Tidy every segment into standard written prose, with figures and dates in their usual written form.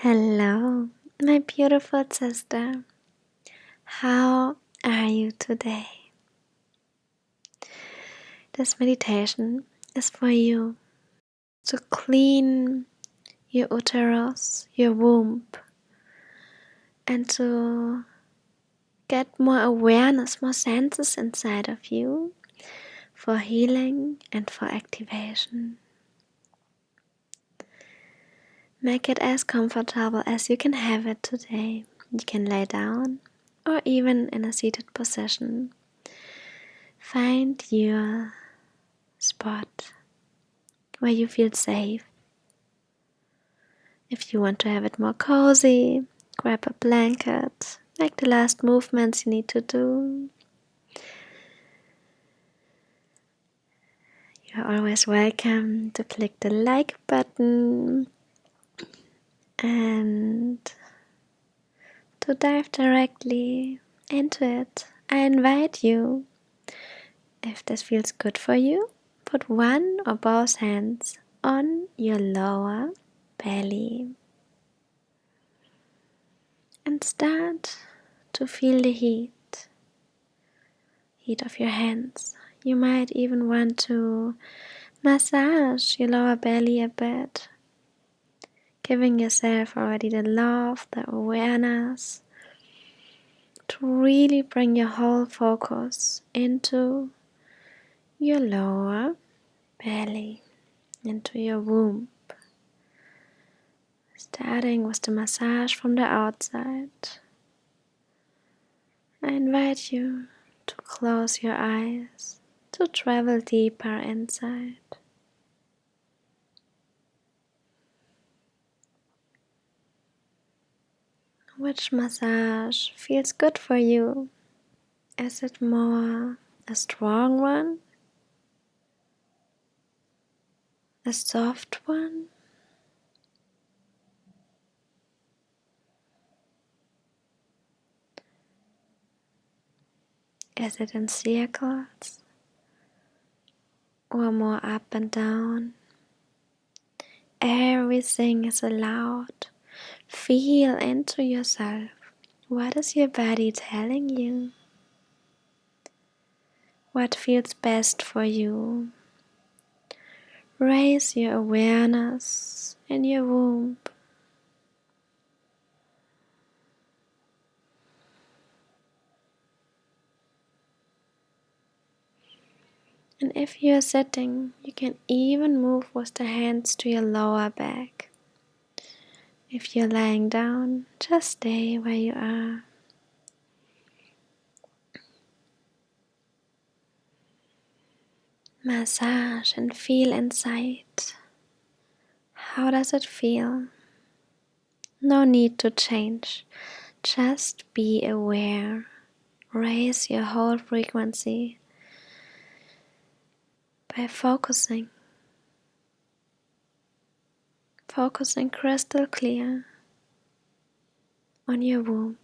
Hello, my beautiful sister. How are you today? This meditation is for you to clean your uterus, your womb, and to get more awareness, more senses inside of you for healing and for activation. Make it as comfortable as you can have it today. You can lay down or even in a seated position. Find your spot where you feel safe. If you want to have it more cozy, grab a blanket, make the last movements you need to do. You're always welcome to click the like button and to dive directly into it. I invite you, if this feels good for you, put one or both hands on your lower belly and start to feel the heat of your hands. You might even want to massage your lower belly a bit, giving yourself already the love, the awareness, to really bring your whole focus into your lower belly, into your womb. Starting with the massage from the outside, I invite you to close your eyes, to travel deeper inside. Which massage feels good for you? Is it more a strong one? A soft one? Is it in circles? Or more up and down? Everything is allowed. Feel into yourself. What is your body telling you? What feels best for you? Raise your awareness in your womb. And if you're sitting, you can even move with the hands to your lower back. If you're lying down, just stay where you are. Massage and feel inside. How does it feel? No need to change. Just be aware. Raise your whole frequency by focusing crystal clear on your womb.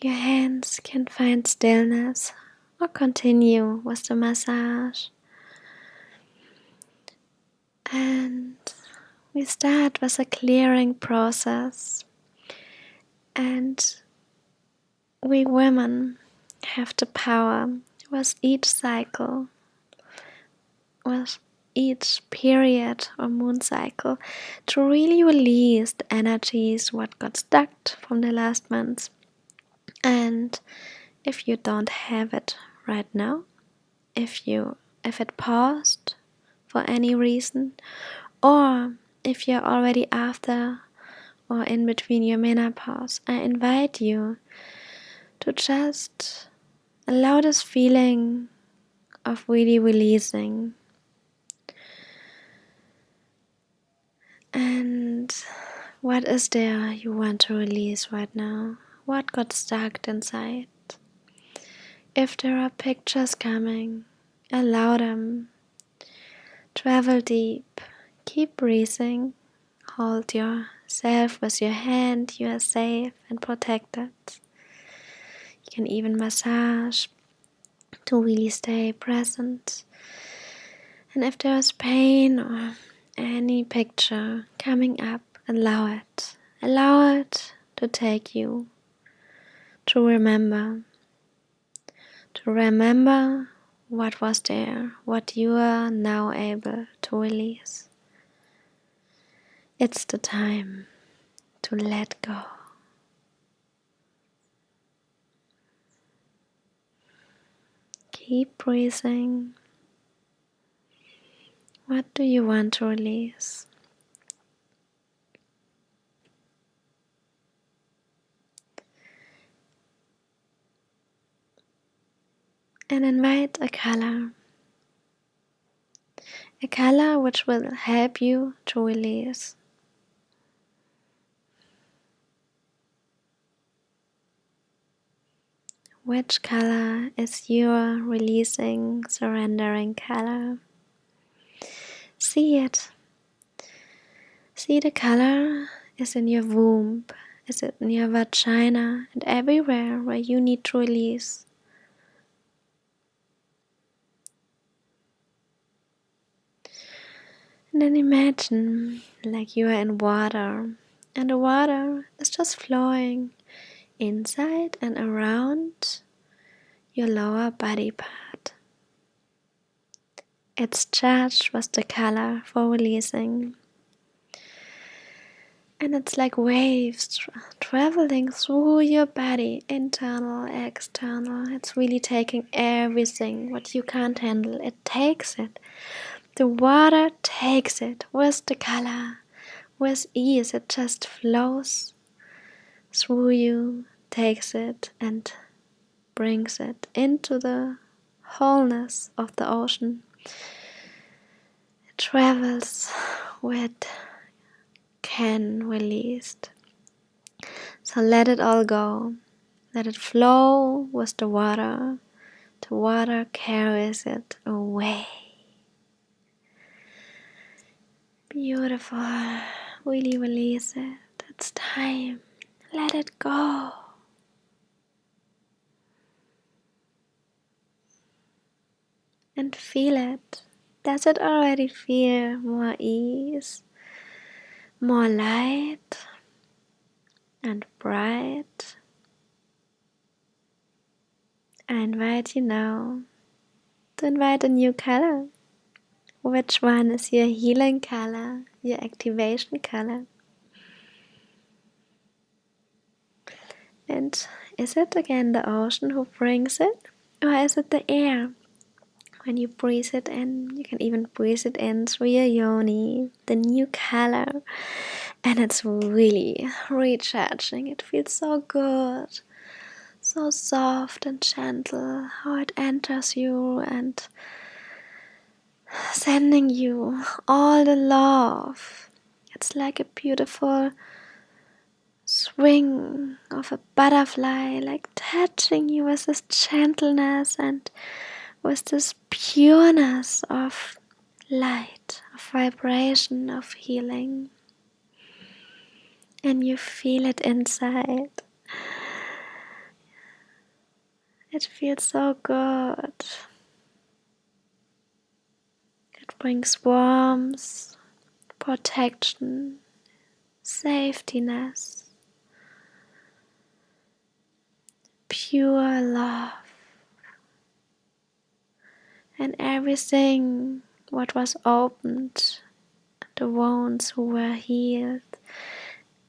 Your hands can find stillness or continue with the massage. And we start with a clearing process. And we women have the power with each cycle, with each period or moon cycle, to really release the energies what got stuck from the last months. And if you don't have it right now, if it paused for any reason, or if you're already after or in between your menopause, I invite you to just allow this feeling of really releasing. And what is there you want to release right now? What got stuck inside? If there are pictures coming, allow them. Travel deep. Keep breathing. Hold yourself with your hand. You are safe and protected. You can even massage to really stay present. And if there's pain or any picture coming up, allow it. Allow it to take you to remember. To remember what was there, what you are now able to release. It's the time to let go. Keep breathing. What do you want to release? And invite a color which will help you to release. Which color is your releasing, surrendering color? See it. See the color is in your womb, is it in your vagina, and everywhere where you need to release. And then imagine like you are in water, and the water is just flowing inside and around your lower body part. It's charged with the color for releasing. And it's like waves traveling through your body, internal, external. It's really taking everything, what you can't handle. It takes it. The water takes it with the color, with ease. It just flows through you, takes it and brings it into the wholeness of the ocean. It travels with can released. So let it all go. Let it flow with the water. The water carries it away. Beautiful. Really release it. It's time. Let it go. And feel it. Does it already feel more ease, more light and bright? I invite you now to invite a new color. Which one is your healing color, your activation color? And is it again the ocean who brings it? Or is it the air? When you breathe it in, you can even breathe it in through your yoni, the new color. And it's really recharging. It feels so good. So soft and gentle, how it enters you and sending you all the love. It's like a beautiful swing of a butterfly, like touching you with this gentleness and with this pureness of light, of vibration, of healing. And you feel it inside. It feels so good. It brings warmth, protection, safetiness, pure love. And everything what was opened, the wounds who were healed,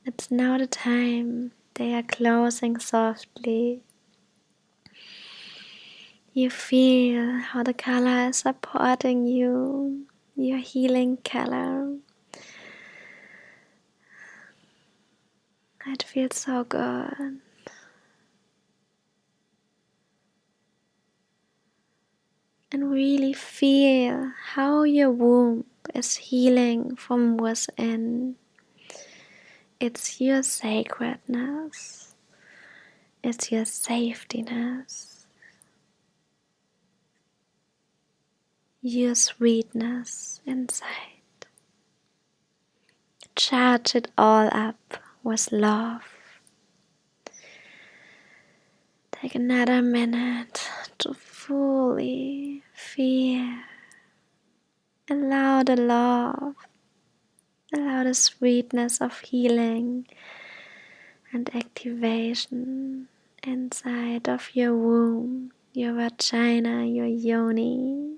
it's now the time they are closing softly. You feel how the color is supporting you, your healing color. It feels so good. And really feel how your womb is healing from within. It's your sacredness. It's your safetiness. Your sweetness inside. Charge it all up with love. Take another minute to fully feel Allow the love, allow the sweetness of healing and activation inside of your womb, your vagina, your yoni.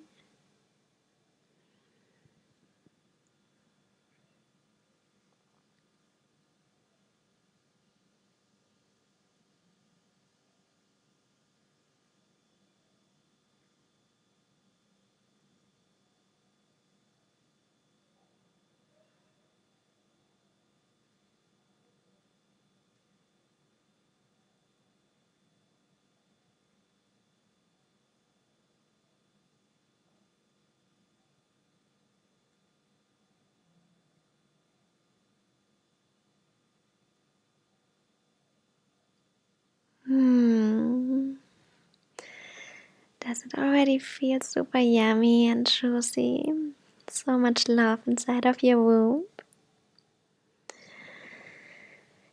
Does it already feel super yummy and juicy? So much love inside of your womb.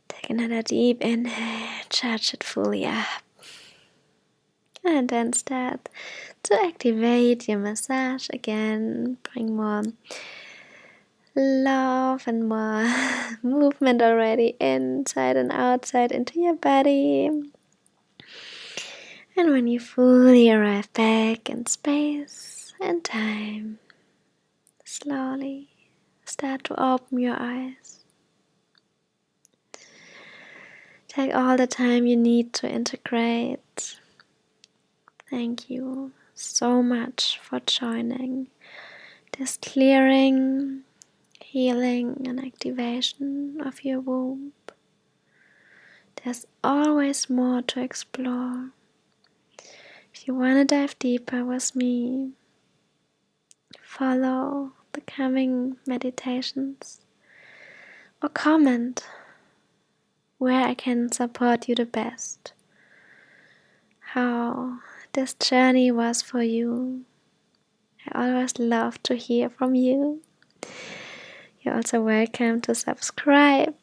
Take another deep inhale, charge it fully up. And then start to activate your massage again. Bring more love and more movement already inside and outside into your body. And when you fully arrive back in space and time, slowly start to open your eyes. Take all the time you need to integrate. Thank you so much for joining this clearing, healing and activation of your womb. There's always more to explore. If you want to dive deeper with me, follow the coming meditations or comment where I can support you the best. How this journey was for you. I always love to hear from you. You're also welcome to subscribe.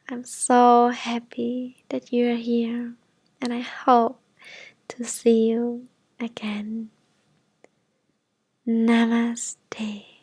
I'm so happy that you're here, and I hope to see you again. Namaste.